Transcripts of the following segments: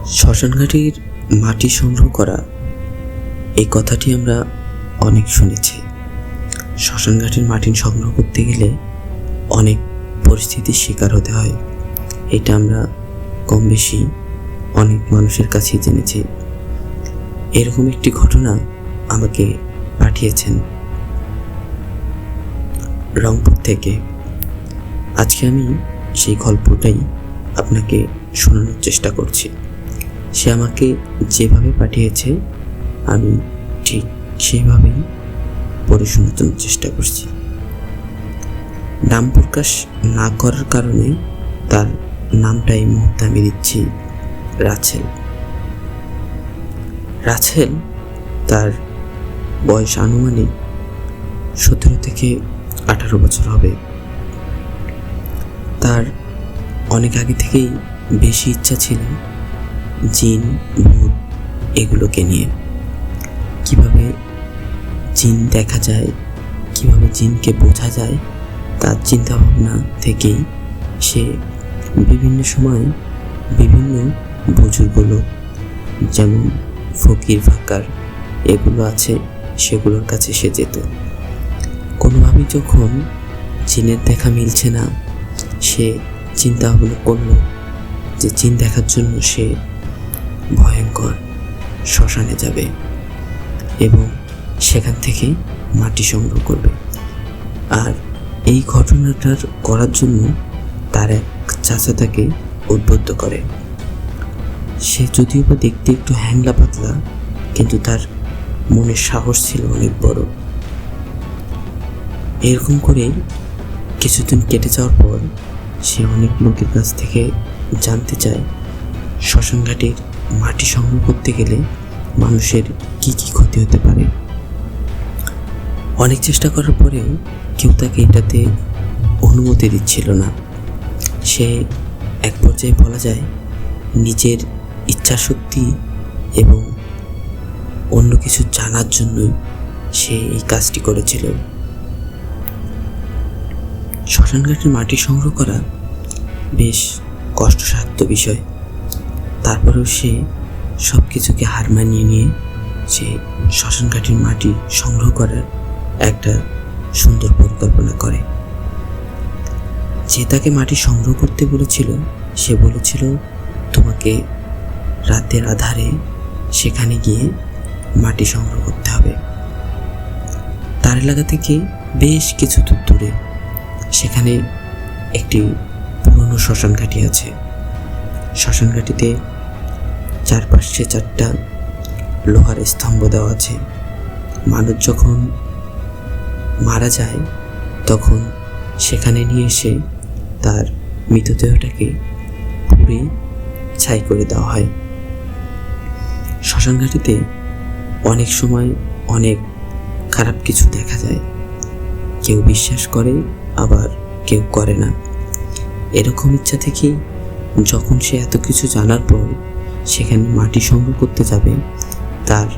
শ্মশানঘাটির মাটি সংগ্রহ করা এই কথাটি আমরা অনেক শুনেছি। শ্মশানঘাটির মাটি সংগ্রহ করতে গেলে অনেক পরিস্থিতির শিকার হতে হয়, এটা আমরা কম বেশি অনেক মানুষের কাছেই জেনেছি। এরকম একটি ঘটনা আমাকে পাঠিয়েছেন রংপুর থেকে। আজকে আমি সেই গল্পটাই আপনাকে শোনানোর চেষ্টা করছি। সে আমাকে যেভাবে পাঠিয়েছে আমি ঠিক সেইভাবেই পড়ে শোনার জন্য চেষ্টা করছি। নাম প্রকাশ না করার কারণে তার নামটা এই মুহূর্তে আমি দিচ্ছি রাছেল। রাছেল, তার বয়স আনুমানিক 17 থেকে 18 বছর হবে। তার অনেক আগে থেকেই বেশি ইচ্ছা ছিল জিন ভূত এগুলোকে নিয়ে, কিভাবে জিন দেখা যায়, কিভাবে জিনকে বোঝা যায়, তার চিন্তা ভাবনা থেকেই সে বিভিন্ন সময় বিভিন্ন বুজুর্গ লোক যেমন ফকির ফাকার এগুলো আছে সেগুলোর কাছে সে যেত। কোনোভাবেই যখন জিনের দেখা মিলছে না, সে চিন্তা ভাবনা করলো যে জিন দেখার জন্য সে ভয়ঙ্কর শ্মশানে যাবে এবং সেখান থেকে মাটি সংগ্রহ করবে। আর এই ঘটনাটার করার জন্য তার এক চাচা তাকে উদ্বুদ্ধ করে। সে যদিও বা দেখতে একটু হ্যাংলা পাতলা, কিন্তু তার মনের সাহস ছিল অনেক বড়। এরকম করে কিছুদিন কেটে যাওয়ার পর সে অনেক লোকের কাছ থেকে জানতে চায় শ্মশানঘাটির মাটি সংগ্রহ করতে গেলে মানুষের কি কি ক্ষতি হতে পারে। অনেক চেষ্টা করার পরেও কেউ তাকে এটাতে অনুমতি দিচ্ছিল না। সে এক পর্যায়ে বলা যায় নিজের ইচ্ছাশক্তি এবং অন্য কিছু জানার জন্যই সে এই কাজটি করেছিল। শ্মশানঘাটের মাটি সংগ্রহ করা বেশ কষ্টসাধ্য বিষয়। তারপরেও সে সব কিছুকে হার মানিয়ে নিয়ে সে শ্মশানঘাটের মাটি সংগ্রহ করার একটা সুন্দর পরিকল্পনা করে। যে তাকে মাটি সংগ্রহ করতে বলেছিল সে বলেছিল তোমাকে রাতের আধারে সেখানে গিয়ে মাটি সংগ্রহ করতে হবে। তার এলাকা থেকে বেশ কিছু দূরে সেখানে একটি পুরনো শ্মশানঘাটি আছে। শ্মশানঘাটিতে চারপাশে 4টা লোহার স্তম্ভ দেওয়া আছে। মানুষ যখন মারা যায় তখন সেখানে নিয়ে এসে তার মৃতদেহটাকে পুড়ে ছাই করে দেওয়া হয়। শ্মশানঘাটিতে অনেক সময় অনেক খারাপ কিছু দেখা যায়, কেউ বিশ্বাস করে আবার কেউ করে না। এরকম ইচ্ছা থেকেই যখন সে এত কিছু জানার পর সেখানে মাটি সংগ্রহ করতে যাবে, তার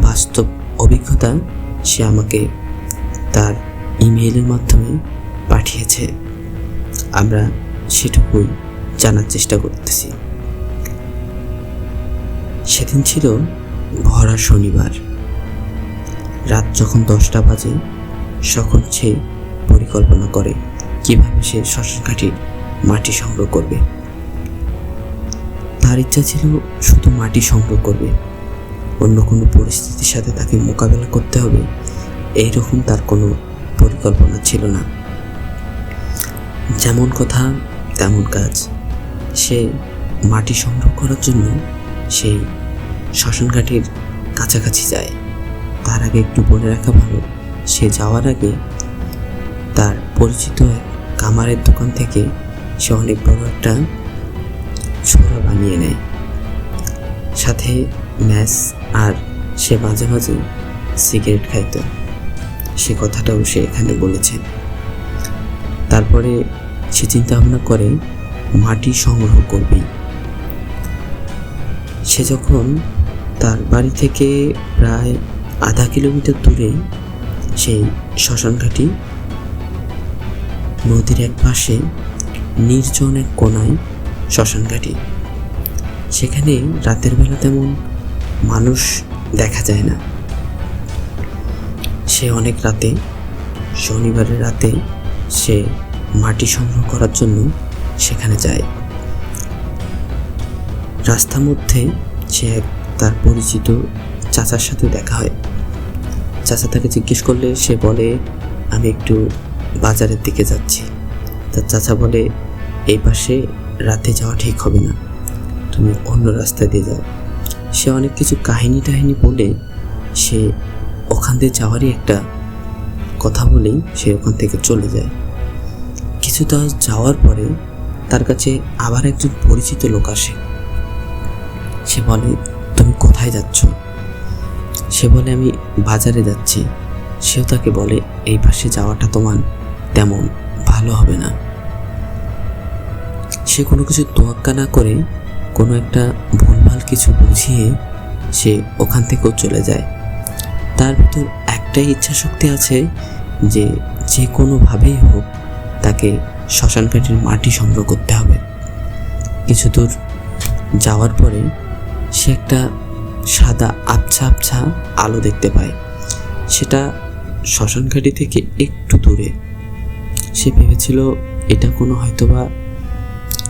বাস্তব অভিজ্ঞতা সে আমাকে তার ইমেইলের মাধ্যমে পাঠিয়েছে। আমরা সেটুকুই জানার চেষ্টা করতেছি। সেদিন ছিল ভরা শনিবার। রাত যখন 10টা বাজে তখন সে পরিকল্পনা করে কিভাবে সে শ্মশানঘাটির মাটি সংগ্রহ করবে। তার ইচ্ছা ছিল শুধু মাটি সংগ্রহ করবে, অন্য কোনো পরিস্থিতির সাথে তাকে মোকাবেলা করতে হবে এইরকম তার কোনো পরিকল্পনা ছিল না। যেমন কথা তেমন কাজ। সে মাটি সংগ্রহ করার জন্য সেই শ্মশানঘাটির কাছাকাছি যায়। তার আগে একটু বলে রাখা ভালো, সে যাওয়ার আগে তার পরিচিত এক কামারের দোকান থেকে সে অনেক বড় একটা ছোরা বানিয়ে নেয়, সাথে ম্যাচ, আর সে মাঝে মাঝে সিগারেট খাইত। সে কথাটাও সে এখানে বলেছে। তারপরে সে চিন্তা ভাবনা করে মাটি সংগ্রহ করবে। সে যখন তার বাড়ি থেকে প্রায় আধা কিলোমিটার দূরে সেই শ্মশানঘাটি, নদীর এক পাশে নির্জন এক কোনায় শ্মশানঘাটি। সেখানে রাতের বেলা তেমন মানুষ দেখা যায় না। সে অনেক রাতে, শনিবারের রাতে সে মাটি সংগ্রহ করার জন্য সেখানে যায়। রাস্তার মধ্যে সে তার পরিচিত চাচার সাথে দেখা হয়। চাচা তাকে জিজ্ঞেস করলে সে বলে, আমি একটু বাজারের দিকে যাচ্ছি। তার চাচা বলে, এই পাশে রাতে যাওয়া ঠিক হবে না, তুমি অন্য রাস্তা দিয়ে যাও। সে অনেক কিছু কাহিনী টাহিনী বলে সে ওখান দিয়ে যাওয়ারই একটা কথা বলেই সে ওখান থেকে চলে যায়। কিছুটা যাওয়ার পরে তার কাছে আবার একজন পরিচিত লোক আসে। সে বলে, তুমি কোথায় যাচ্ছ? সে বলে, আমি বাজারে যাচ্ছি। সেও তাকে বলে, এই পাশে যাওয়াটা তোমার তেমন ভালো হবে না। সে কোনো কিছু তোয়াক্কা না করে কোনো একটা ভুলভাল কিছু বুঝিয়ে সে ওখান থেকেও চলে যায়। তার ভিতর একটাই ইচ্ছা শক্তি আছে যে যে কোনোভাবেই হোক তাকে শ্মশানঘাটের মাটি সংগ্রহ করতে হবে। কিছু দূর যাওয়ার পরে সে একটা সাদা আবছা আবছা আলো দেখতে পায়। সেটা শ্মশানঘাটি থেকে একটু দূরে। সে ভেবেছিল এটা কোনো হয়তোবা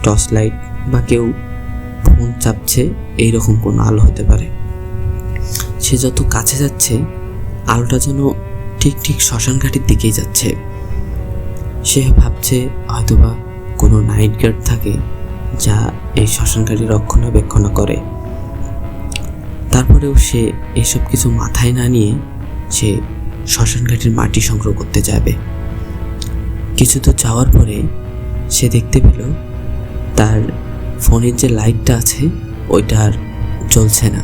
টর্চ লাইট বা কেউ ফোন চাপছে এইরকম কোনো আলো হতে পারে। সে যত কাছে যাচ্ছে আলোটা যেন ঠিক ঠিক শ্মশানঘাটির দিকেই যাচ্ছে। সে ভাবছে হয়তোবা কোনো নাইট গার্ড থাকে যা এই শ্মশানঘাটি রক্ষণাবেক্ষণ করে। তারপরেও সে এসব কিছু মাথায় না নিয়ে সে শ্মশানঘাটির মাটি সংগ্রহ করতে যাবে। কিছু তো যাওয়ার পরে সে দেখতে পেল তার ফোনের যে লাইটটা আছে ওইটা আর জ্বলছে না।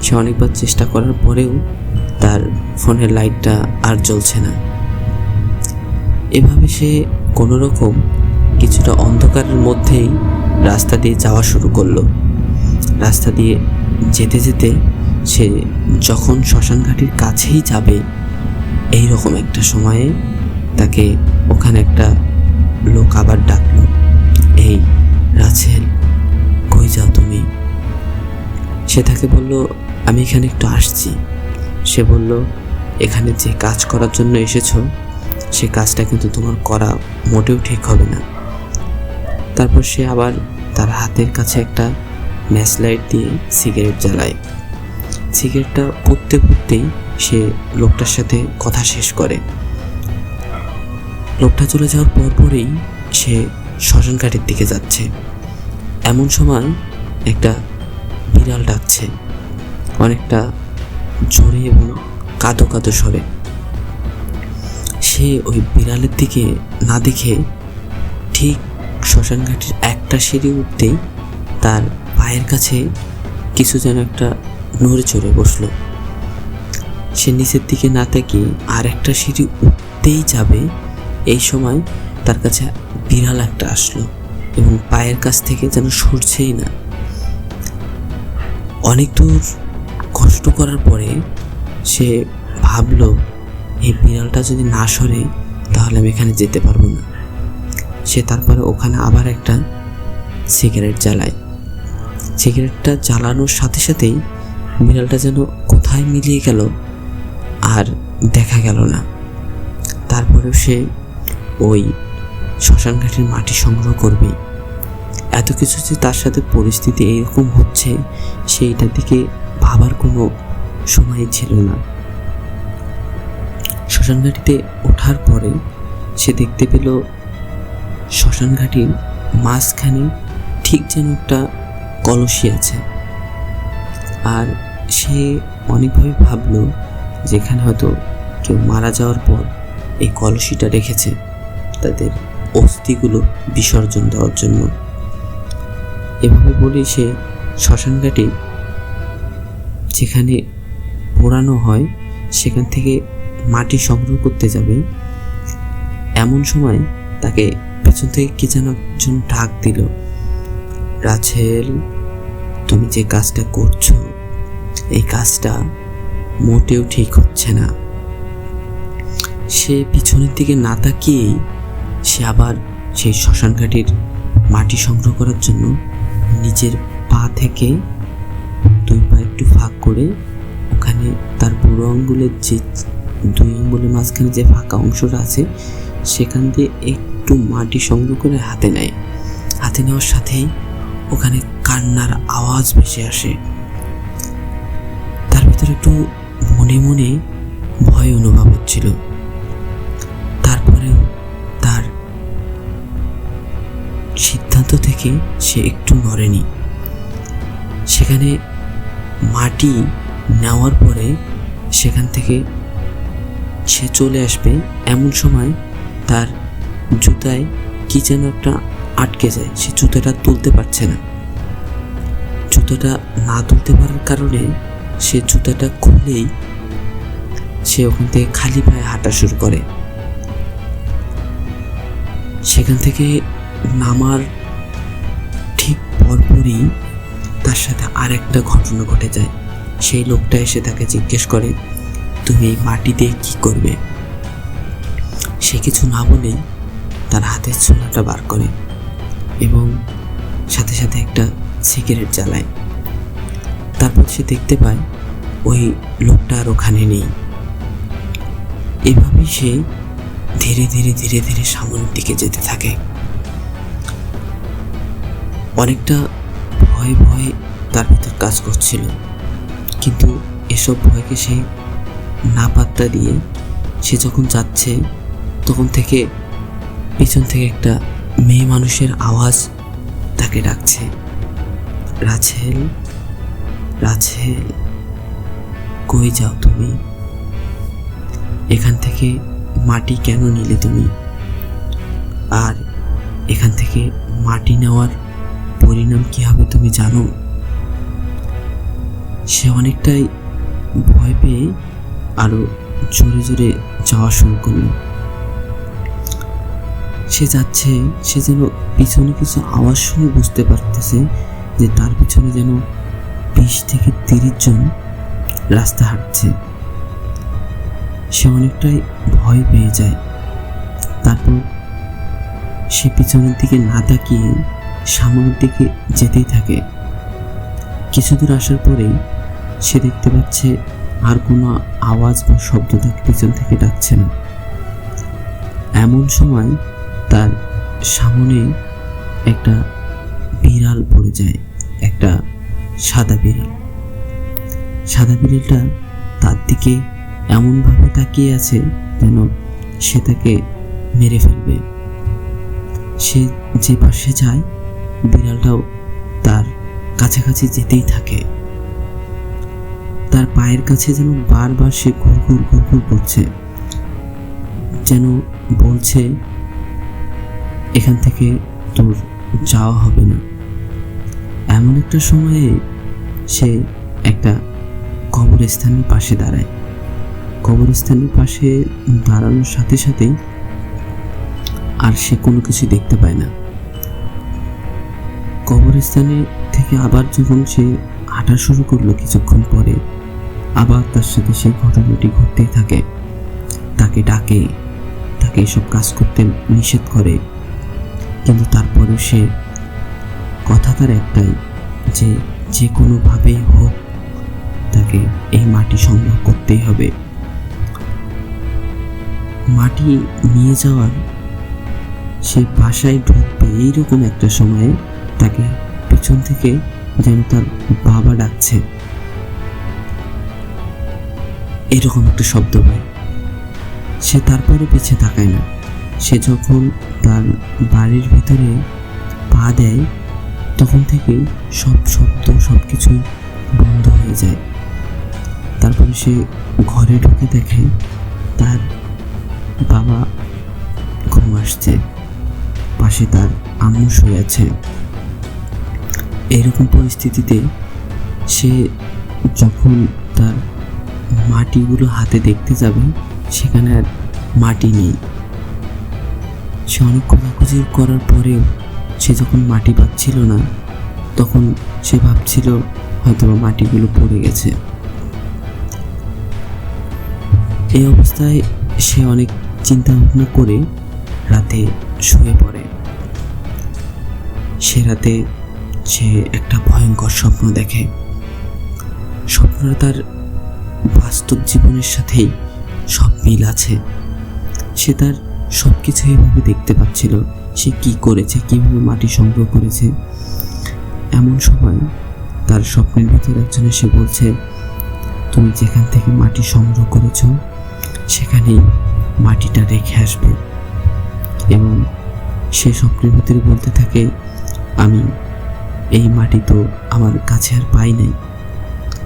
সে অনেকবার চেষ্টা করার পরেও তার ফোনের লাইটটা আর জ্বলছে না। এভাবে সে কোনো রকম কিছুটা অন্ধকারের মধ্যেই রাস্তা দিয়ে যাওয়া শুরু করলো। রাস্তা দিয়ে যেতে যেতে সে যখন শ্মশানঘাটির কাছেই যাবে এই রকম একটা সময়ে তাকে ওখানে একটা লোক আবার ডাকলো, এই রাছেল, কই যাও তুমি? সে তাকে বলল, আমি এখানে একটু আসছি। সে বলল, এখানে যে কাজ করার জন্য এসেছো সে কাজটা কিন্তু তোমার করা মোটেও ঠিক হবে না। তারপর সে আবার তার হাতের কাছে একটা ম্যাচ লাইট দিয়ে সিগারেট জ্বালায়। সিগারেটটা পুড়তে পুড়তেই সে লোকটার সাথে কথা শেষ করে। লোকটা চলে যাওয়ার পরপরেই সে শ্মশানঘাটের দিকে যাচ্ছে। এমন সময় একটা বিড়াল ডাকছে অনেকটা জোরে এবং কাঁদো কাঁদো স্বরে। সে ওই বিড়ালের দিকে না দেখে ঠিক শ্মশানঘাটির একটা সিঁড়ি উঠতেই তার পায়ের কাছে কিছু যেন একটা নড়ে চড়ে বসলো। সে নিচের দিকে না তাকিয়ে আর একটা সিঁড়ি উঠতেই যাবে, এই সময় তার কাছে বিড়াল একটা আসলো এবং পায়ের কাছ থেকে যেন সরছেই না। অনেক দূর কষ্ট করার পরে সে ভাবলো, এই বিড়ালটা যদি না সরে তাহলে আমি এখানে যেতে পারবো না। সে তারপরে ওখানে আবার একটা সিগারেট জ্বালায়। সিগারেটটা জ্বালানোর সাথে সাথেই বিড়ালটা যেন কোথায় মিলিয়ে গেল আর দেখা গেল না। তারপরেও সে ওই শ্মশানঘাটির মাটি সংগ্রহ করবেই। এত কিছু যে তার সাথে পরিস্থিতি এইরকম হচ্ছে সেইটার দিকে ভাবার কোনো সময় ছিল না। শ্মশানঘাটিতে ওঠার পরে সে দেখতে পেল শ্মশানঘাটির মাঝখানে ঠিক যেন একটা কলসি আছে। আর সে অনেকভাবে ভাবলো যেখানে হয়তো কেউ মারা যাওয়ার পর এই কলসিটা রেখেছে তাদের অস্থিগুলো বিসর্জন দেওয়ার জন্য। এভাবে বলেই সে শ্মশানঘাটি যেখানে পোড়ানো হয় সেখান থেকে মাটি সংগ্রহ করতে যাবে। এমন সময় তাকে পেছন থেকে কি যেন একজন ডাক দিল, রাছেল, তুমি যে কাজটা করছো এই কাজটা মোটেও ঠিক হচ্ছে না। সে পিছনের দিকে না তাকিয়েই সে আবার সেই শ্মশানঘাটির মাটি সংগ্রহ করার জন্য নিজের পা থেকে দুই পা একটু ফাঁক করে ওখানে তার বুড়ো আঙ্গুলের যে দুই আঙ্গুলের মাঝখানে যে ফাঁকা অংশটা আছে সেখান দিয়ে একটু মাটি সংগ্রহ করে হাতে নেয়। হাতে নেওয়ার সাথেই ওখানে কান্নার আওয়াজ ভেসে আসে। তার ভিতরে একটু মনে মনে ভয় অনুভব হচ্ছিল। তারপরেও তার সিদ্ধান্ত থেকে সে একটু নড়েনি। সেখানে মাটি নেওয়ার পরে সেখান থেকে সে চলে আসবে, এমন সময় তার জুতায় কি যেন একটা আটকে যায়। সে জুতাটা তুলতে পারছে না। জুতাটা না তুলতে পারার কারণে সে জুতাটা খুলেই সে ওখান থেকে খালি পায়ে হাঁটা শুরু করে। সেখান থেকে নামার ঠিক পরপরই তার সাথে আর একটা ঘটনা ঘটে যায়। সেই লোকটা এসে তাকে জিজ্ঞেস করে, তুমি এই মাটি দিয়ে কি করবে? সে কিছু না বলেই তার হাতের ছোলাটা বার করে এবং সাথে সাথে একটা সিগারেট জ্বালায়। তারপর সে দেখতে পায় ওই লোকটা আর ওখানে নেই। এভাবেই সে ধীরে ধীরে ধীরে ধীরে সামনের দিকে যেতে থাকে। অনেকটা ভয় ভয় তার ভিতর কাজ করছিল, কিন্তু এসব ভয়কে সে না পাত্তা দিয়ে সে যখন যাচ্ছে তখন থেকে পিছন থেকে একটা মেয়ে মানুষের আওয়াজ তাকে ডাকছে, রাছেল, রাছেল, কই যাও তুমি? এখান থেকে মাটি কেন নিলে তুমি? আর এখান থেকে মাটি নেওয়ার পরিণাম কি হবে তুমি জানো? সে অনেকটাই ভয় পেয়ে আরো জোরে জোরে যাওয়া শুরু করলো। সে যাচ্ছে, সে যেন পিছনে কিছু আওয়াজ শুনে বুঝতে পারতেছে যে তার পিছনে যেন 20 থেকে 30 জন রাস্তা হাঁটছে। সে অনেকটাই ভয় পেয়ে যায়। তারপর সে পিছনের দিকে না তাকিয়ে সামনের দিকে যেতেই থাকে। কিছু দূর আসার পরেই সে দেখতে পাচ্ছে আর কোনো আওয়াজ বা শব্দ তাকে পিছন থেকে ডাকছে না। এমন সময় তার সামনে একটা বিড়াল পড়ে যায়, একটা সাদা বিড়াল। সাদা বিড়ালটা তার দিকে এমনভাবে তাকিয়ে আছে যেন সে তাকে মেরে ফেলবে। সে যে পাশে যায় বিড়ালটাও তার কাছাকাছি যেতেই থাকে। তার পায়ের কাছে যেন বারবার সে ঘুরঘুর ঘুরঘুর করছে, যেন বলছে এখান থেকে তোর যাওয়া হবে না। এমন একটা সময়ে সে একটা কবরস্থানের পাশে দাঁড়ায়। কবরস্থানের পাশে দাঁড়ানোর সাথে সাথেই আর সে কোনো কিছু দেখতে পায় না। কবরস্থানে থেকে আবার যখন সে হাঁটা শুরু করলো কিছুক্ষণ পরে, আবার তার সাথে সেই ঘটনাটি ঘটতেই থাকে। তাকে ডাকে, তাকে এসব কাজ করতে নিষেধ করে, কিন্তু তারপরেও সে কথা তার একটাই যে যে কোনোভাবেই হোক তাকে এই মাটি সংগ্রহ করতেই হবে। মাটি নিয়ে যাওয়ার সে বাসায় ঢুকবে এইরকম একটা সময়ে তাকে পিছন থেকে যেন তার বাবা ডাকছে, এরকম একটা শব্দ পায়। সে তারপরে পিছে তাকায় না। সে যখন তার বাড়ির ভিতরে পা দেয় তখন থেকে সব শব্দ সব কিছু বন্ধ হয়ে যায়। তারপরে সে ঘরে ঢুকে দেখে তার বাবা ঘুম আসছে, পাশে তার আম্মু শুয়ে আছে। এরকম পরিস্থিতিতে সে যখন তার মাটিগুলো হাতে দেখতে যাবে সেখানে আর মাটি নেই। সে অনেক খোঁজাখুঁজি করার পরেও সে যখন মাটি পাচ্ছিল না তখন সে ভাবছিল হয়তো মাটিগুলো পড়ে গেছে। এই অবস্থায় সে অনেক চিন্তা ভাবনা করে রাতে শুয়ে পড়ে। সে রাতে সে একটা ভয়ঙ্কর স্বপ্ন দেখে। স্বপ্নটা তার বাস্তব জীবনের সাথেই সব মিল আছে। সে তার সব কিছু এভাবে দেখতে পাচ্ছিল, সে কি করেছে, কীভাবে মাটি সংগ্রহ করেছে। এমন সময় তার স্বপ্নের ভিতরে একজন এসে বলছে, তুমি যেখান থেকে মাটি সংগ্রহ করেছ সেখানেই মাটিটা রেখে আসবে। এবং সে স্বপ্নের ভিতরে বলতে থাকে, আমি এই মাটি তো আমার কাছে আর পাই নাই।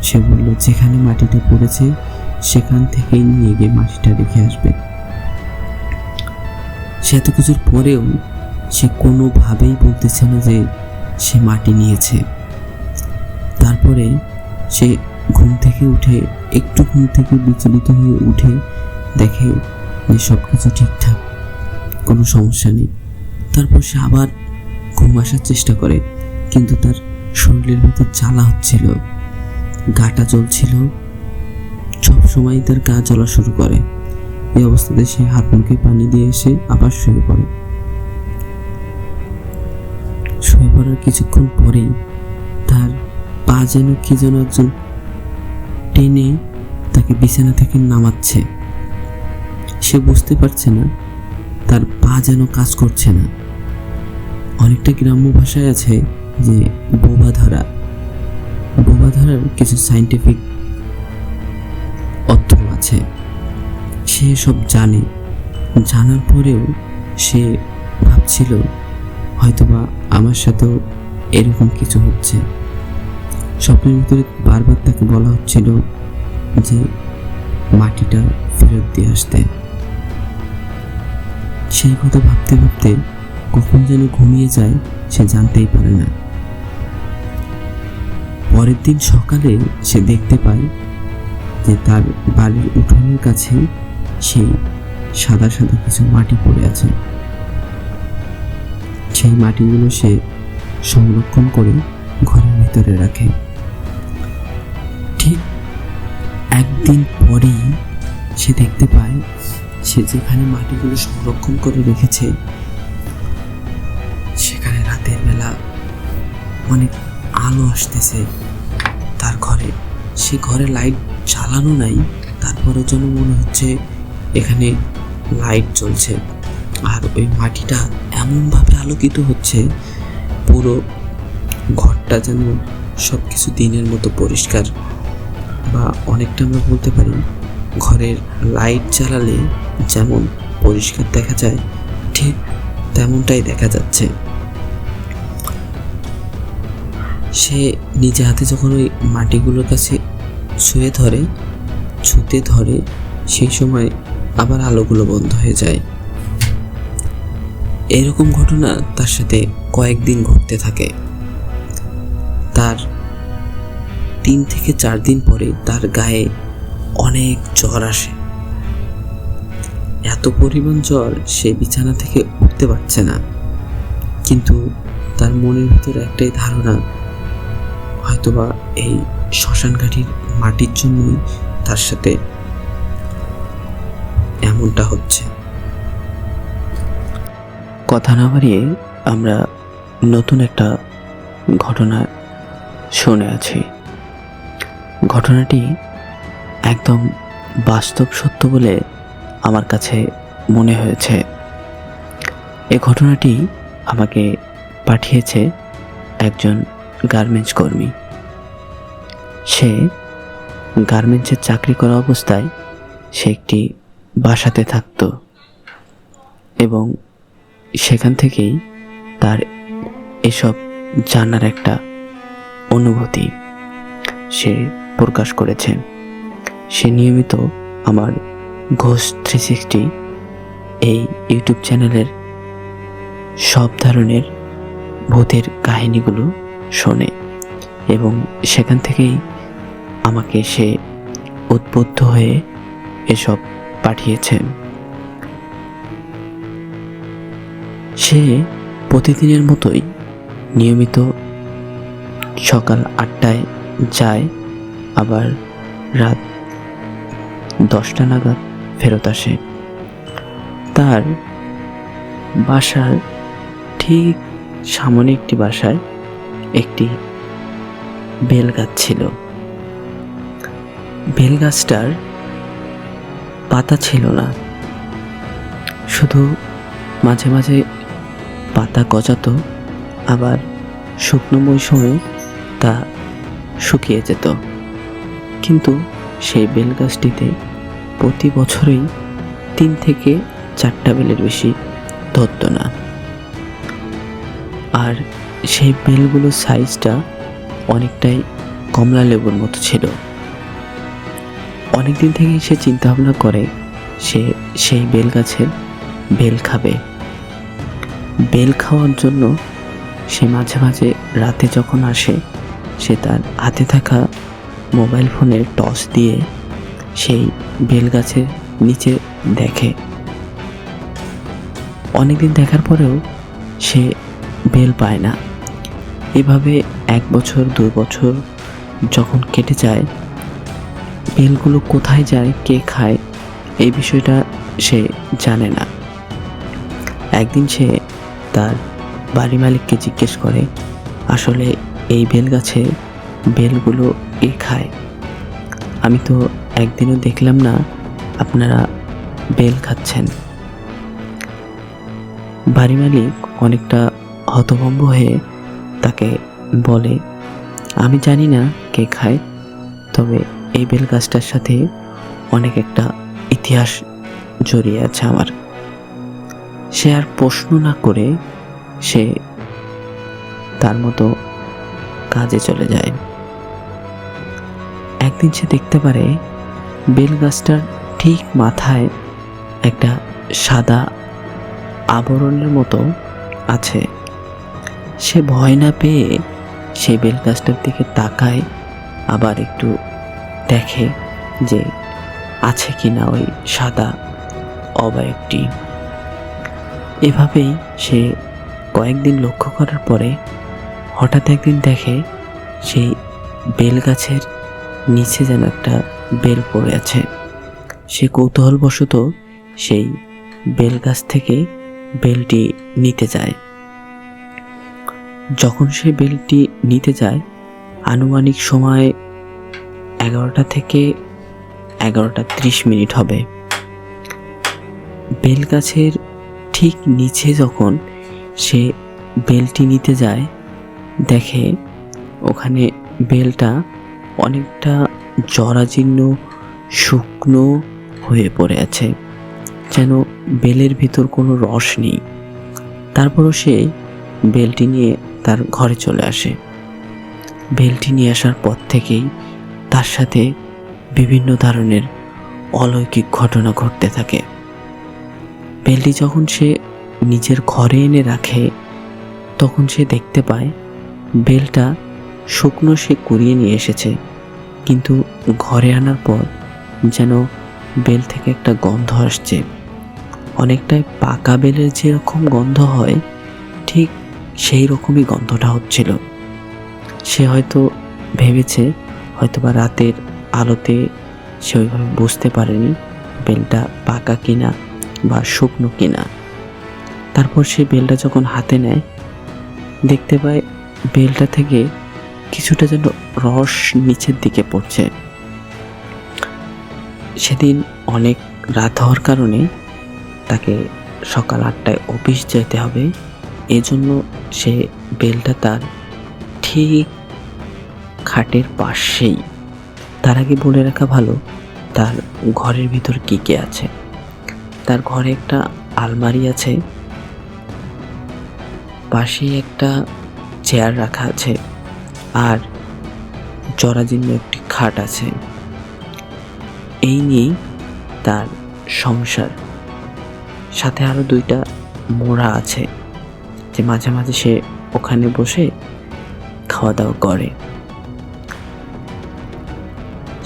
সে বলল, যেখানে মাটিটা পড়েছে সেখান থেকেই নিয়ে গিয়ে মাটিটা রেখে আসবে। সে এত কিছুর পরেও সে কোনোভাবেই বলতেছে না যে সে মাটি নিয়েছে। তারপরে সে ঘুম থেকে উঠে, একটু ঘুম থেকে বিচলিত হয়ে উঠে দেখে যে সব কিছু ঠিকঠাক, কোনো সমস্যা নেই। তারপর সে আবার ঘুম আসার চেষ্টা করে, কিন্তু তার শরীরের ভিতর জ্বালা হচ্ছিল, গাটা জ্বলছিল, সবসময় তার গা জ্বলা শুরু করে। এই অবস্থাতে সে হাত মুখে পানি দিয়ে এসে আবার শুয়ে পড়ে। শুয়ে পড়ার কিছুক্ষণ পরেই তার পা যেন কি যেন একজন টেনে তাকে বিছানা থেকে নামাচ্ছে। সে বুঝতে পারছে না, তার পা যেন কাজ করছে না। অনেকটা গ্রাম্য ভাষায় আছে যে বোবা ধরার কিছু সায়েন্টিফিক অর্থ আছে। সে সব জানার পরেও সে ভাবছিল হয়তোবা আমার সাথেও এরকম কিছু হচ্ছে। স্বপ্নের ভিতরে বারবার তাকে বলা হচ্ছিল যে মাটিটা ফেরত দিয়ে আসতে। সেই কথা ভাবতে ভাবতে কখন যেন ঘুমিয়ে যায় সে জানতেই পারে না। পরের দিন সকালে সে দেখতে পায় যে তার বাড়ির উঠোনের কাছে সেই সাদা সাদা কিছু মাটি পড়ে আছে। সেই মাটিগুলো সে সংরক্ষণ করে ঘরের ভিতরে রাখে। ঠিক একদিন পরেই সে দেখতে পায় সে যেখানে মাটিগুলো সংরক্ষণ করে রেখেছে সেখানে রাতের বেলা অনেক আলো আসতেছে তার ঘরে। সে ঘরে লাইট জ্বালানো নাই, তারপরে যেন মনে হচ্ছে এখানে লাইট জ্বলছে। আর ওই মাটিটা এমনভাবে আলোকিত হচ্ছে, পুরো ঘরটা যেন সব কিছু দিনের মতো পরিষ্কার, বা অনেকটা আমরা বলতে পারি ঘরের লাইট জ্বালালে যেমন পরিষ্কার দেখা যায় ঠিক তেমনটাই দেখা যাচ্ছে। সে নিজে হাতে যখন ওই মাটিগুলোর কাছে ছুঁতে ধরে সেই সময় আবার আলোগুলো বন্ধ হয়ে যায়। এরকম ঘটনা তার সাথে কয়েকদিন ঘটতে থাকে। তার 3 থেকে 4 দিন পরে তার গায়ে অনেক জ্বর আসে। এত পরিমাণ জ্বর সে বিছানা থেকে উঠতে পারছে না, কিন্তু তার মনের ভিতরে একটাই ধারণা, হয়তোবা এই শ্মশান ঘাটির মাটির জন্যই তার সাথে এমনটা হচ্ছে। কথা না বাড়িয়ে আমরা নতুন একটা ঘটনা শুনে আছি। ঘটনাটি একদম বাস্তব সত্য বলে আমার কাছে মনে হয়েছে। এই ঘটনাটি আমাকে পাঠিয়েছে একজন গার্মেন্টস কর্মী। সে গার্মেন্টসের চাকরি করা অবস্থায় সে একটি বাসাতে থাকত এবং সেখান থেকেই তার এসব জানার একটা অনুভূতি সে প্রকাশ করেছে। সে নিয়মিত আমার ঘোষ 360 এই ইউটিউব চ্যানেলের সব ধরনের ভূতের কাহিনীগুলো শোনে এবং সেখান থেকেই আমাকে সে উদ্বুদ্ধ হয়ে এসব পাঠিয়েছে। সে প্রতিদিনের মতোই নিয়মিত সকাল 8টায় যায়, আবার রাত 10টা নাগাদ ফেরত আসে। তার বাসার ঠিক সামনে একটি বাসায় একটি বেল গাছ ছিল। বেল গাছটার পাতা ছিল না, শুধু মাঝে মাঝে পাতা গজাতো, আবার শুকনো মৌসুমে তা শুকিয়ে যেত। কিন্তু সেই বেল গাছটিতে প্রতি বছরেই 3 থেকে 4টা বেলের বেশি ধরত না। আর সেই বেলগুলোর সাইজটা অনেকটাই কমলা লেবুর মতো ছিল। অনেকদিন থেকেই সে চিন্তা ভাবনা করে সে সেই বেল গাছের বেল খাবে। বেল খাওয়ার জন্য সে মাঝে মাঝে রাতে যখন আসে, সে তার হাতে থাকা মোবাইল ফোনের টর্চ দিয়ে সেই বেল গাছের নিচে দেখে। অনেকদিন দেখার পরেও সে বেল পায় না। এভাবে 1 বছর 2 বছর যখন কেটে যায়, বেলগুলো কোথায় যায়, কে খায়, এই বিষয়টা সে জানে না। একদিন সে তার বাড়ি মালিককে জিজ্ঞেস করে, আসলে এই বেল গাছে বেলগুলো কে খায়? আমি তো একদিনও দেখলাম না আপনারা বেল খাচ্ছেন। বাড়ি মালিক অনেকটা হতভম্ব হয়ে তাকে বলে, আমি জানি না কে খায়, তবে এই বেল গাছটার সাথে অনেক একটা ইতিহাস জড়িয়ে আছে আমার। সে আর প্রশ্ন না করে সে তার মতো কাজে চলে যায়। একদিন সে দেখতে পারে বেল গাছটার ঠিক মাথায় একটা সাদা আবরণের মতো আছে। সে ভয় না পেয়ে সেই বেল গাছটার দিকে তাকায়, আবার একটু দেখে যে আছে কিনা ওই সাদা অবয়বটি। এভাবেই সে কয়েকদিন লক্ষ্য করার পরে হঠাৎ একদিন দেখে সেই বেল গাছের নিচে যেন একটা বেল পড়ে আছে। সে কৌতূহলবশত সেই বেল গাছ থেকে বেলটি নিতে যায়। যখন সে বেলটি নিতে যায়, আনুমানিক সময় 11টা থেকে 11:30 হবে। বেল গাছের ঠিক নিচে যখন সে বেলটি নিতে যায়, দেখে ওখানে বেলটা অনেকটা জরাজীর্ণ, শুকনো হয়ে পড়ে আছে, যেন বেলের ভিতর কোনো রস নেই। তারপরও সে বেলটি নিয়ে তার ঘরে চলে আসে। বেলটি নিয়ে আসার পর থেকেই তার সাথে বিভিন্ন ধরনের অলৌকিক ঘটনা ঘটতে থাকে। বেলটি যখন সে নিজের ঘরে এনে রাখে, তখন সে দেখতে পায় বেলটা শুকনো সে কুড়িয়ে নিয়ে এসেছে, কিন্তু ঘরে আনার পর যেন বেল থেকে একটা গন্ধ আসছে। অনেকটাই পাকা বেলের যেরকম গন্ধ হয়, ঠিক সেই রকমই গন্ধটা হচ্ছিল। সে হয়তো ভেবেছে হয়তোবা রাতের আলোতে সে ওইভাবে বুঝতে পারেনি বেলটা পাকা কিনা বা শুকনো কিনা। তারপর সে বেলটা যখন হাতে নেয়, দেখতে পায় বেলটা থেকে কিছুটা যেন রস নিচের দিকে পড়ছে। সেদিন অনেক রাত হওয়ার কারণে তাকে সকাল 8টায় অফিস যেতে হবে। এজন্য সে বেলটা তার ঠিক খাটের পাশেই। তার আগে বলে রাখা ভালো তার ঘরের ভিতর কী কী আছে। তার ঘরে একটা আলমারি আছে, পাশেই একটা চেয়ার রাখা আছে, আর জরাজীর্ণ একটি খাট আছে। এই নিয়েই তার সংসার। সাথে আরো 2টা মোড়া আছে, যে মাঝে মাঝে সে ওখানে বসে খাওয়া দাওয়া করে।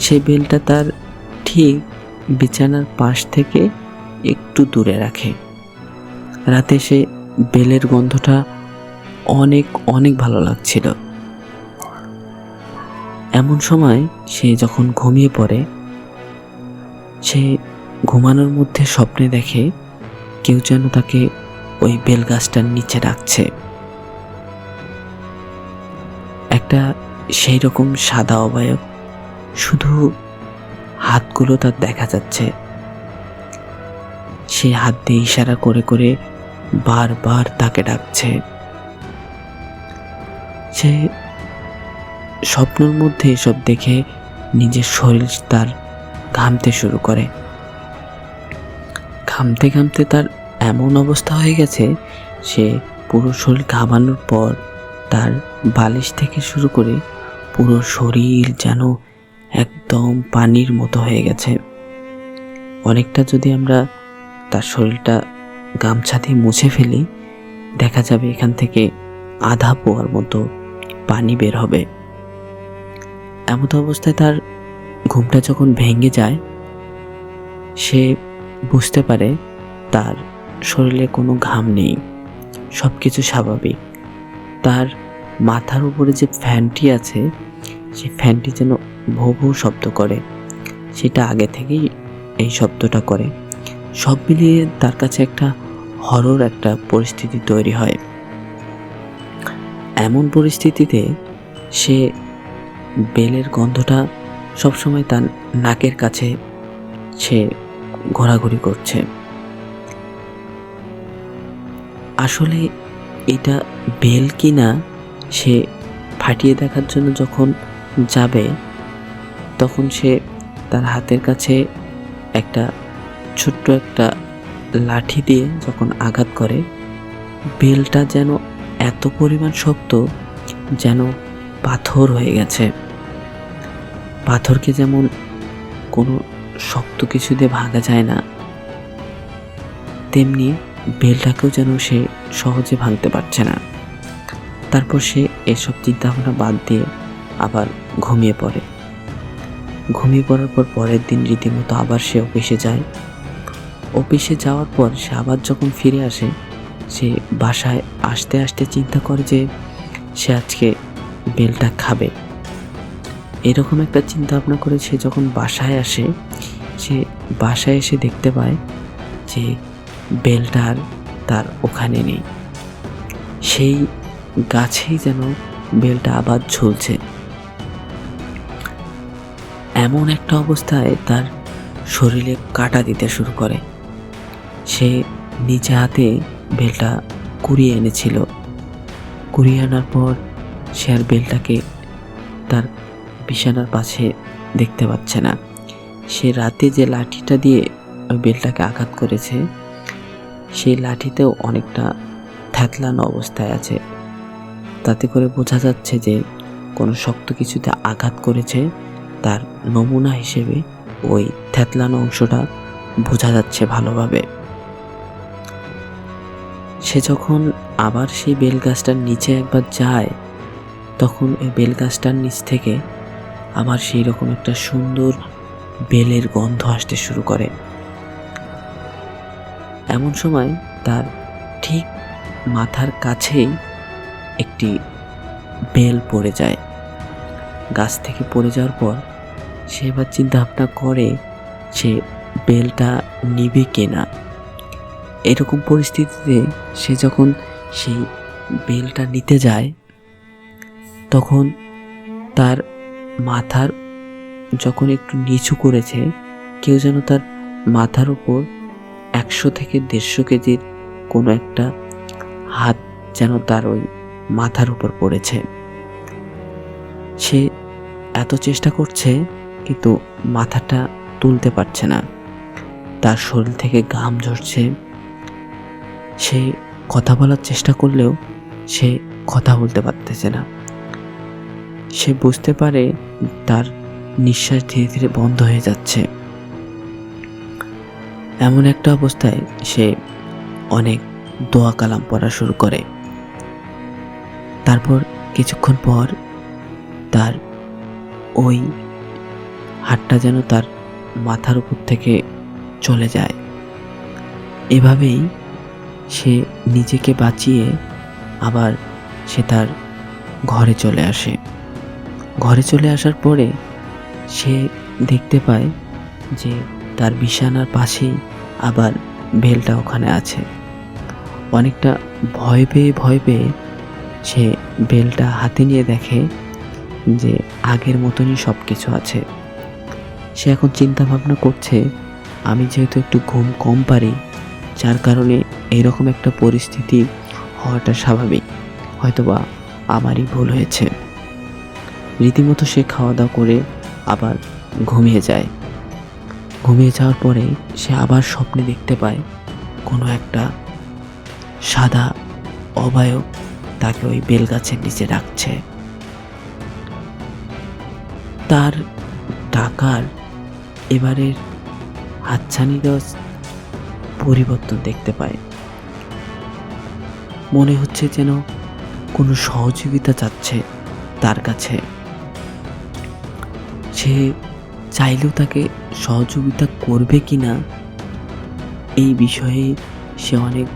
সে বেলটা তার ঠিক বিছানার পাশ থেকে একটু দূরে রাখে। রাতে সে বেলের গন্ধটা অনেক অনেক ভালো লাগছিল। এমন সময় সে যখন ঘুমিয়ে পড়ে, সে ঘুমানোর মধ্যে স্বপ্নে দেখে কেউ যেন তাকে ওই বেল গাছটার নিচে রাখছে। একটা সেই রকম সাদা অবয়ব, শুধু হাতগুলো তার দেখা যাচ্ছে। সে হাত দিয়ে ইশারা করে করে বারবার তাকে ডাকছে। সে স্বপ্নের মধ্যে এসব দেখে নিজের শরীর তার ঘামতে শুরু করে। ঘামতে ঘামতে তার এমন অবস্থা হয়ে গেছে, সে পুরো শরীর ঘামানোর পর তার বালিশ থেকে শুরু করে পুরো শরীর যেন একদম পানির মতো হয়ে গেছে। অনেকটা যদি আমরা তার শরীরটা গামছা দিয়ে মুছে ফেলি, দেখা যাবে এখান থেকে আধা পোয়ার মতো পানি বের হবে। এমত অবস্থায় তার ঘুমটা যখন ভেঙে যায়, সে বুঝতে পারে তার শরীরে কোনো ঘাম নেই, সব কিছু স্বাভাবিক। তার মাথার উপরে যে ফ্যানটি আছে, সেই ফ্যানটি যেন ভৌ ভৌ শব্দ করে, সেটা আগে থেকেই এই শব্দটা করে। সব মিলিয়ে তার কাছে একটা হরর একটা পরিস্থিতি তৈরি হয়। এমন পরিস্থিতিতে সে বেলের গন্ধটা সবসময় তার নাকের কাছে সে ঘোরাঘুরি করছে। আসলে এটা বেল কিনা সে ফাটিয়ে দেখার জন্য যখন যাবে, তখন সে তার হাতের কাছে একটা ছোট্ট একটা লাঠি দিয়ে যখন আঘাত করে, বেলটা যেন এত পরিমাণ শক্ত যেন পাথর হয়ে গেছে। পাথরকে যেমন কোনো শক্ত কিছু দিয়ে ভাঙা যায় না, তেমনি বেলটাকেও যেন সে সহজে ভাঙতে পারছে না। তারপর সে এসব চিন্তাভাবনা বাদ দিয়ে আবার ঘুমিয়ে পড়ে। ঘুমিয়ে পড়ার পর পরের দিন রীতিমতো আবার সে অফিসে যায়। অফিসে যাওয়ার পর সে আবার যখন ফিরে আসে, সে বাসায় আসতে আসতে চিন্তা করে যে সে আজকে বেলটা খাবে। এরকম একটা চিন্তা ভাবনা করে সে যখন বাসায় আসে, সে বাসায় এসে দেখতে পায় যে বেলটা আর তার ওখানে নেই। সেই গাছেই যেন বেলটা আবার ঝুলছে। এমন একটা অবস্থায় তার শরীরে কাটা দিতে শুরু করে। সে নিজে হাতে বেলটা কুড়িয়ে এনেছিল। কুড়িয়ে আনার পর সে আর বেলটাকে তার বিছানার পাশে দেখতে পাচ্ছে না। সে রাতে যে লাঠিটা দিয়ে ওই বেলটাকে আঘাত করেছে, সেই লাঠিতেও অনেকটা থ্যাতলানো অবস্থায় আছে। তাতে করে বোঝা যাচ্ছে যে কোনো শক্ত কিছুতে আঘাত করেছে। তার নমুনা হিসেবে ওই থ্যাতলানো অংশটা বোঝা যাচ্ছে ভালোভাবে। সে যখন আবার সেই বেল গাছটার নিচে একবার যায়, তখন ওই বেল গাছটার নিচ থেকে আবার সেই রকম একটা সুন্দর বেলের গন্ধ আসতে শুরু করে। এমন সময় তার ঠিক মাথার কাছেই একটি বেল পড়ে যায়। গাছ থেকে পড়ে যাওয়ার পর সে এবার চিন্তা ভাবনা করে সে বেলটা নিবে কিনা। এরকম পরিস্থিতিতে সে যখন সেই বেলটা নিতে যায়, তখন তার মাথার যখন একটু নিচু করেছে, কেউ যেন তার মাথার উপর 100 থেকে 150 কেজির কোনো একটা হাত যেন তার ওই মাথার উপর পড়েছে। সে এত চেষ্টা করছে কিন্তু মাথাটা তুলতে পারছে না। তার শরীর থেকে ঘাম ঝরছে। সে কথা বলার চেষ্টা করলেও সে কথা বলতে পারতেছে না। সে বুঝতে পারে তার নিঃশ্বাস ধীরে ধীরে বন্ধ হয়ে যাচ্ছে। এমন একটা অবস্থায় সে অনেক দোয়া কালাম পড়া শুরু করে। তারপর কিছুক্ষণ পর তার ওই হাতটা যেন তার মাথার উপর থেকে চলে যায়। এভাবেই সে নিজেকে বাঁচিয়ে আবার সে তার ঘরে চলে আসে। ঘরে চলে আসার পরে সে দেখতে পায় যে তার বিছানার পাশেই আবার বেলটা ওখানে আছে। অনেকটা ভয় পেয়ে সে বেলটা হাতে নিয়ে দেখে যে আগের মতনই সব কিছু আছে। সে এখন চিন্তা ভাবনা করছে, আমি যেহেতু একটু ঘুম কম পারি, যার কারণে এরকম একটা পরিস্থিতি হওয়াটা স্বাভাবিক, হয়তোবা আমারই ভুল হয়েছে। রীতিমতো সে খাওয়া দাওয়া করে আবার ঘুমিয়ে যায়। ঘুমিয়ে যাওয়ার পরে সে আবার স্বপ্নে দেখতে পায় কোনো একটা সাদা অবায়ব তাকে ওই বেলগাছের নিচে রাখছে। তার টাকার এবারের হাতছানি দেওয়ার পরিবর্তন দেখতে পায়। মনে হচ্ছে যেন কোনো সহযোগিতা চাচ্ছে তার কাছে। সে চাইলেও তাকে সহযোগিতা করবে কিনা এই বিষয়ে সে অনেক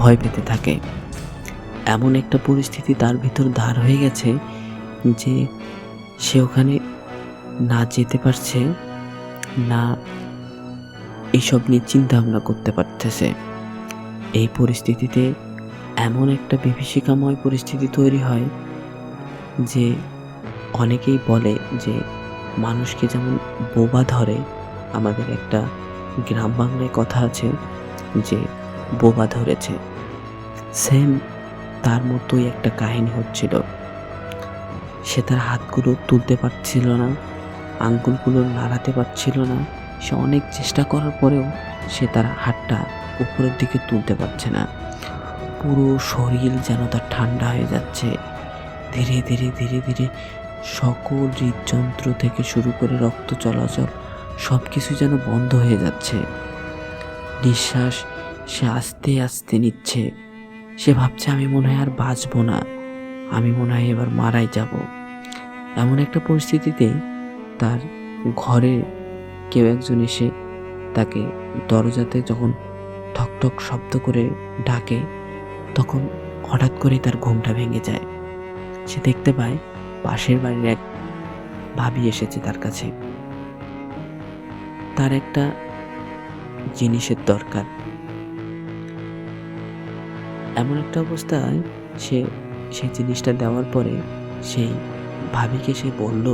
ভয় পেতে থাকে। এমন একটা পরিস্থিতি তার ভিতর দাঁড় হয়ে গেছে যে সে ওখানে না যেতে পারছে, না এইসব নিয়ে চিন্তা ভাবনা করতে পারতেছে। এই পরিস্থিতিতে এমন একটা বিভীষিকাময় পরিস্থিতি তৈরি হয় যে অনেকেই বলে যে মানুষকে যেমন বোবা ধরে, আমাদের একটা গ্রাম বাংলায় কথা আছে যে বোবা ধরেছে, সেম তার মতোই একটা কাহিনী হচ্ছিল। সে তার হাতগুলো তুলতে পারছিল না, আঙ্গুলগুলো নাড়াতে পারছিল না। সে অনেক চেষ্টা করার পরেও সে তার হাতটা উপরের দিকে তুলতে পারছে না। পুরো শরীর যেন তার ঠান্ডা হয়ে যাচ্ছে। ধীরে ধীরে ধীরে ধীরে সকল হৃদযন্ত্র থেকে শুরু করে রক্ত চলাচল সব কিছু যেন বন্ধ হয়ে যাচ্ছে। নিঃশ্বাস সে আস্তে আস্তে নিচ্ছে। সে ভাবছে, আমি মনে হয় আর বাঁচবো না, আমি মনে হয় এবার মারাই যাব। এমন একটা পরিস্থিতিতে তার ঘরে কেউ একজন এসে তাকে দরজাতে যখন ঠকঠক শব্দ করে ডাকে, তখন হঠাৎ করেই তার ঘুমটা ভেঙে যায়। সে দেখতে পায় পাশের বাড়ির এক ভাবি এসেছে তার কাছে। তার একটা জিনিসের দরকার। এমন একটা অবস্থায় সে সেই জিনিসটা দেওয়ার পরে সেই ভাবিকে সে বলল,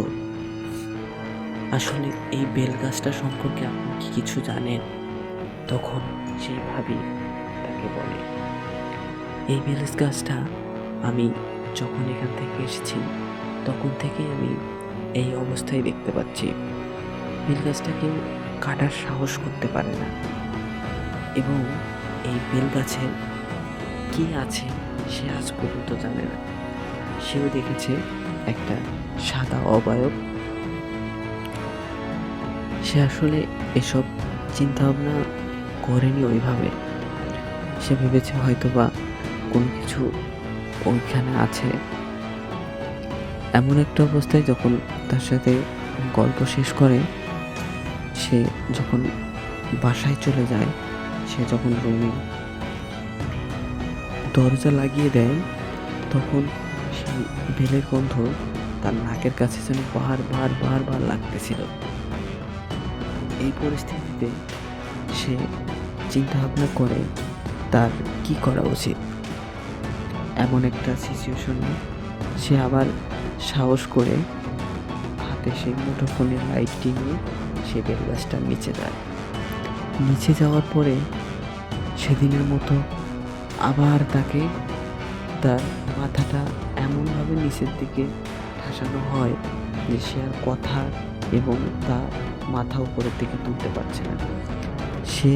আসলে এই বেলগাছটা সম্পর্কে আপনি কি কিছু জানেন? তখন সেই ভাবি তাকে বলে, এই বেলগাছটা আমি যখন এখান থেকে এসেছি তখন থেকেই আমি এই অবস্থায় দেখতে পাচ্ছি। বেলগাছটা কেউ কাটার সাহস করতে পারে না, এবং এই বেলগাছের কি আছে সে আজ পর্যন্ত জানে না। সেও দেখেছে একটা সাদা অবয়ব। সে আসলে এসব চিন্তা ভাবনা করেনি ওইভাবে। সে ভেবেছে হয়তোবা কোনো কিছু ওইখানে আছে। এমন একটা অবস্থায় যখন তার সাথে গল্প শেষ করে, সে যখন বাসায় চলে যায়, সে যখন রুমে দরজা লাগিয়ে দেয়, তখন সেই বেলের গন্ধ তার নাকের কাছে যেন বারবার লাগতেছিল। এই পরিস্থিতিতে সে চিন্তা ভাবনা করে তার কি করা উচিত। এমন একটা সিচুয়েশনে সে আবার সাহস করে হাতে সেই মুঠোফোনের লাইটটি নিয়ে সে বেলগাছটার নিচে যায়। নিচে যাওয়ার পরে সেদিনের মতো আবার তাকে তার মাথাটা এমনভাবে নিচের দিকে ঠাসানো হয় যে সে আর কথা এবং তার মাথা উপরের দিকে তুলতে পারছে না। সে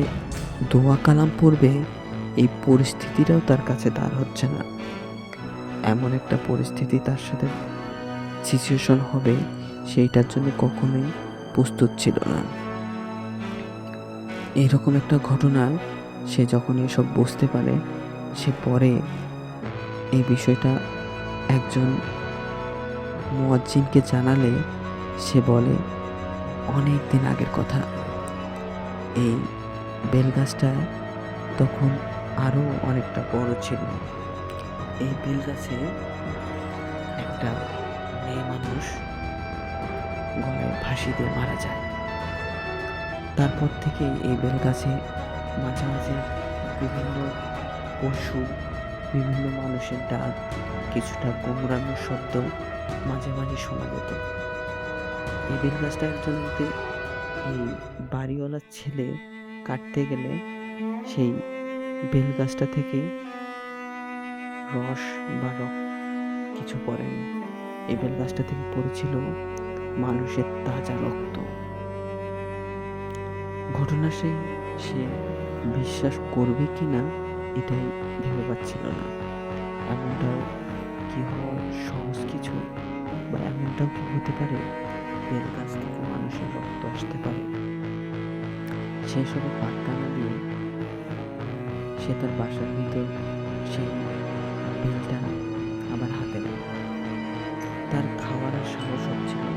দোয়া কালাম পড়বে, এই পরিস্থিতিটাও তার কাছে দাঁড় হচ্ছে না। এমন একটা পরিস্থিতি তার সাথে সিচুয়েশন হবে, সেইটার জন্য কখনোই প্রস্তুত ছিল না। এইরকম একটা ঘটনা সে যখন এসব বুঝতে পারে, সে পরে এই বিষয়টা একজন মুয়াজ্জিনকে জানালে সে বলে, অনেক দিন আগের কথা, এই বেলগাছটা তখন আরও অনেকটা বড় ছিল। এই বেলগাছে একটা মেয়ে মানুষ গলায় ফাঁসি দিয়ে মারা যায়। তারপর থেকে এই বেলগাছে মাঝে মাঝে বিভিন্ন পশু, বিভিন্ন মানুষের ডাক কিছুটা গোমরানোর শব্দ মাঝে মাঝে শোনা যেত। এই বেল গাছটা একজন এই বাড়িওয়ালার ছেলে কাটতে গেলে সেই বেল গাছটা থেকে রস বা কিছু পড়েনি। এই বেল গাছটা থেকে পড়েছিল মানুষের তাজা রক্ত। ঘটনা সে বিশ্বাস করবে কি না এটাই ভেবে পাচ্ছিল না। এমনটাও কি হওয়ার সহজ কিছু, বা এমনটাও কি হতে পারে বেল গাছ থেকে মানুষের রক্ত আসতে পারে। সে সবে পাত্তা না দিয়ে সে তার বাসার ভিতর সেই বেলটা আবার হাতে নেয়। তার খাওয়ার আর সাহস হচ্ছিল